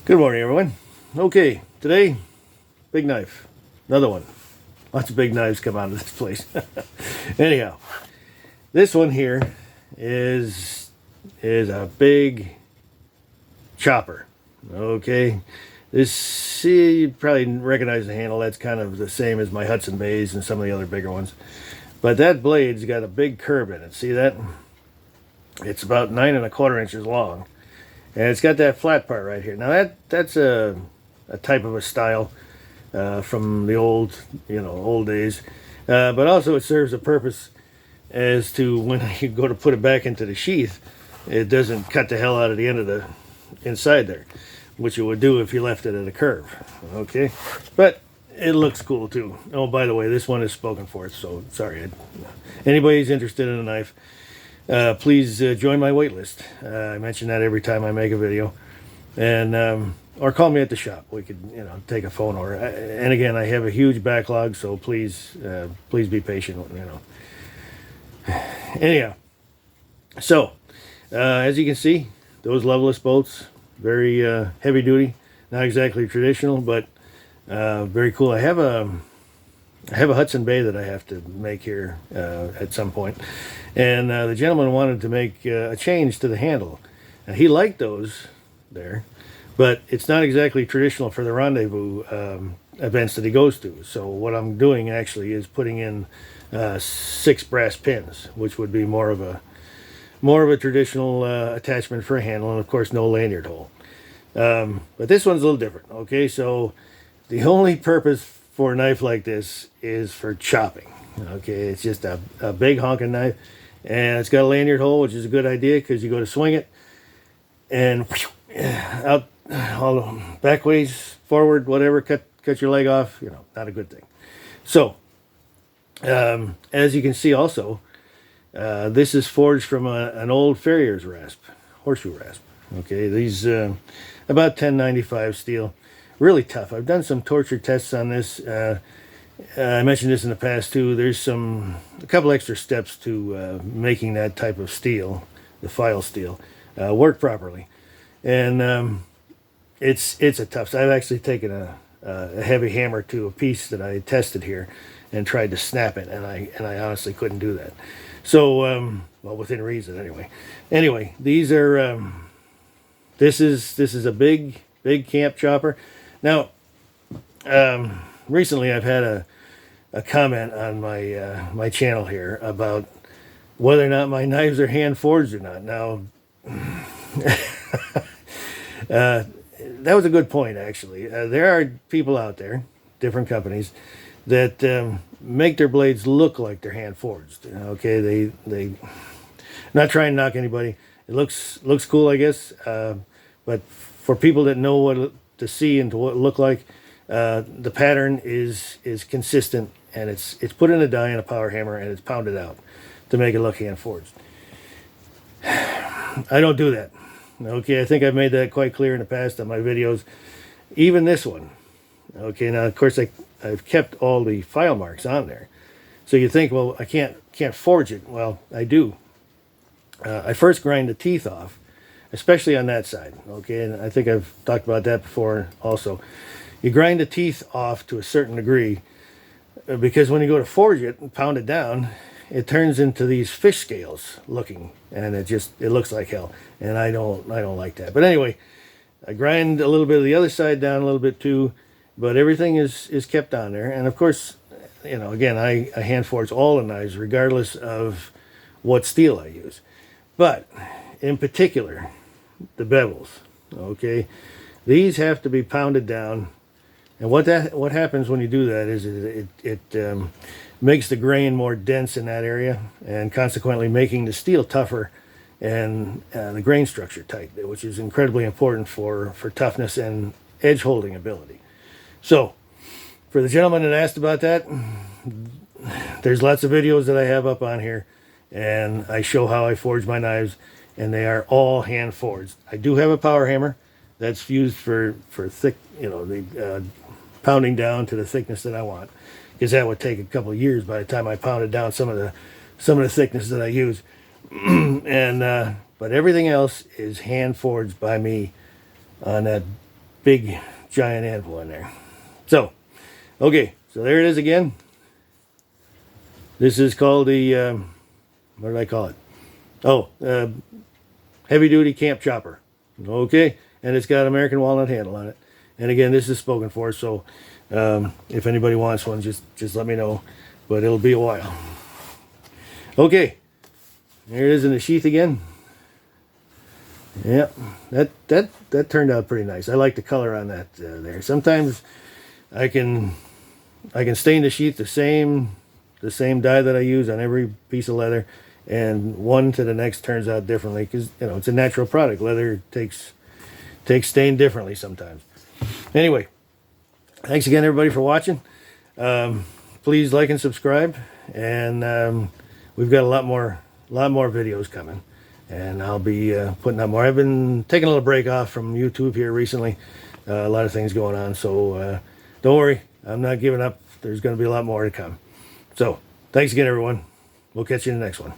Good morning, everyone. Okay, today, big knife. Another one. Lots of big knives come out of this place. Anyhow, this one here is a big chopper. Okay, this, see, you probably recognize the handle. That's kind of the same as my Hudson Bays and some of the other bigger ones. But that blade's got a big curve in it. See that? It's about 9¼ inches long. And it's got that flat part right here. Now that's a type of a style from the old days. But also it serves a purpose as to when you go to put it back into the sheath, it doesn't cut the hell out of the end of the inside there, which it would do if you left it at a curve. Okay, but it looks cool too. Oh, by the way, this one is spoken for, so sorry. Anybody's interested in a knife, please join my wait list. I mention that every time I make a video, and or call me at the shop. We could take a phone order. And again, I have a huge backlog, so please be patient. Anyhow, so as you can see, those leveless bolts, very heavy duty, not exactly traditional, but very cool. I have a Hudson Bay that I have to make here at some point. And the gentleman wanted to make a change to the handle. Now, he liked those there, but it's not exactly traditional for the rendezvous events that he goes to. So what I'm doing actually is putting in 6 brass pins, which would be more of a traditional attachment for a handle, and of course no lanyard hole. But this one's a little different. Okay, so the only purpose for a knife like this is for chopping. Okay, it's just a big honking knife, and it's got a lanyard hole, which is a good idea because you go to swing it and out all back ways, forward, whatever, cut your leg off. Not a good thing. So as you can see also, this is forged from an old farrier's rasp, horseshoe rasp. Okay, these about 1095 steel, really tough. I've done some torture tests on this. I mentioned this in the past too. There's a couple extra steps to making that type of steel, the file steel, work properly, and it's a tough. I've actually taken a heavy hammer to a piece that I tested here and tried to snap it, and I honestly couldn't do that. So well, within reason anyway. Anyway, these are this is a big camp chopper. Now recently I've had a comment on my channel here about whether or not my knives are hand forged or not. Now that was a good point, actually. There are people out there, different companies, that make their blades look like they're hand forged. Okay, they not trying to knock anybody. It looks cool, I guess, but for people that know what to see and to what it look like, the pattern is consistent, and it's put in a die and a power hammer, and it's pounded out to make it look hand forged. I don't do that. Okay, I think I've made that quite clear in the past on my videos. Even this one. Okay, now of course I've kept all the file marks on there. So you think, well, I can't forge it. Well, I do. I first grind the teeth off, especially on that side. Okay, and I think I've talked about that before also. You grind the teeth off to a certain degree because when you go to forge it and pound it down, it turns into these fish scales looking, and it looks like hell, and I don't like that. But anyway, I grind a little bit of the other side down a little bit too, but everything is kept on there. And of course, again, I hand forge all the knives regardless of what steel I use, but in particular the bevels. Okay, these have to be pounded down, and what happens when you do that is it makes the grain more dense in that area, and consequently making the steel tougher and the grain structure tight, which is incredibly important for toughness and edge holding ability. So for the gentleman that asked about that, there's lots of videos that I have up on here, and I show how I forge my knives, and they are all hand forged. I do have a power hammer that's used for thick, the pounding down to the thickness that I want, because that would take a couple of years by the time I pounded down some of the thickness that I use. And but everything else is hand forged by me on that big giant anvil in there. So, okay, so there it is again. This is called the, what did I call it? Oh, heavy duty camp chopper. Okay, and it's got an American walnut handle on it. And again, this is spoken for, so if anybody wants one, just let me know. But it'll be a while. Okay, there it is in the sheath again. Yeah, that turned out pretty nice. I like the color on that there. Sometimes I can stain the sheath the same dye that I use on every piece of leather, and one to the next turns out differently because it's a natural product. Leather takes stain differently sometimes. Anyway, thanks again everybody for watching. Please like and subscribe, and we've got a lot more videos coming, and I'll be putting out more. I've been taking a little break off from YouTube here recently. A lot of things going on, so don't worry, I'm not giving up. There's going to be a lot more to come. So thanks again everyone. We'll catch you in the next one.